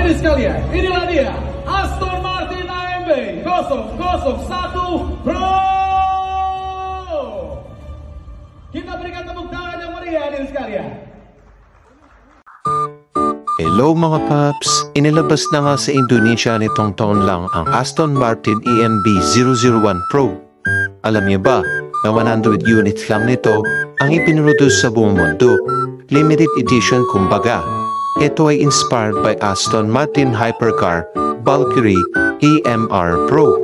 Hadirin sekalian, inilah dia Aston Martin AMB 001 Pro. Kita berikan tepuk tangan yang meriah, hadirin sekalian. Hello mga paps! Inilabas na nga sa Indonesia nitong taon lang ang Aston Martin AMB 001 Pro. Alam niyo ba na 100 units lang nito ang ipinroduce sa buong mundo? Limited edition kumbaga. Ito ay inspired by Aston Martin hypercar Valkyrie AMR Pro.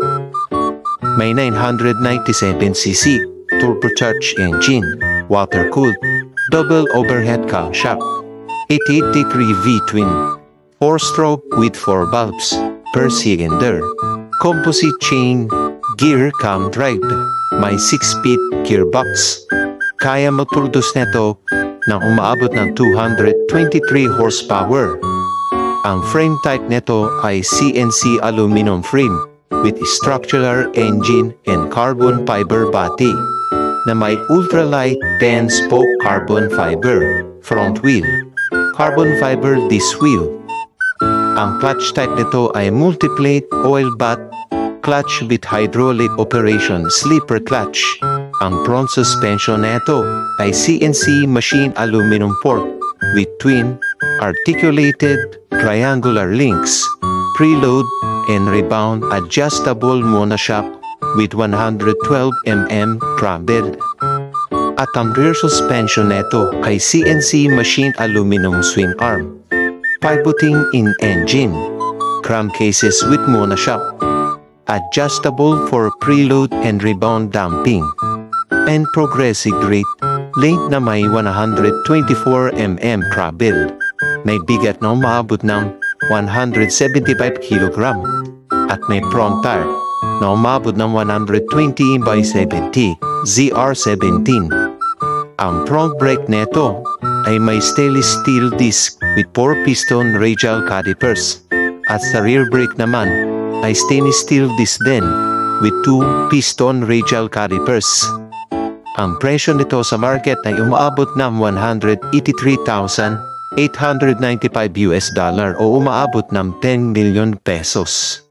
May 997cc turbocharged engine, water-cooled, double overhead camshaft, 88-degree V-twin, 4-stroke with 4 valves per cylinder, composite chain, gear cam drive, may 6-speed gearbox. Kaya mag-produce nito ng umaabot ng 223 horsepower. Ang frame type nito ay CNC aluminum frame with structural engine and carbon fiber body na may ultralight 10-spoke carbon fiber front wheel, carbon fiber disc wheel. Ang clutch type nito ay multiplate oil bath clutch with hydraulic operation slipper clutch. Ang front suspension nito ay CNC machine aluminum fork with twin articulated triangular links, preload and rebound adjustable monoshock with 112mm travel. At ang rear suspension nito ay CNC machine aluminum swing arm, pivoting in engine, crankcases with monoshock, adjustable for preload and rebound damping, and progressive brake, length na may 124mm travel. May bigat na umaabot ng 175 kg at may front tire na umabot ng 120/70 ZR17. Ang front brake neto ay may stainless steel disc with 4-piston radial calipers at sa rear brake naman ay stainless steel disc din with 2-piston radial calipers. Ang presyo nito sa market ay umaabot ng $183,895 o umaabot ng 10 million pesos.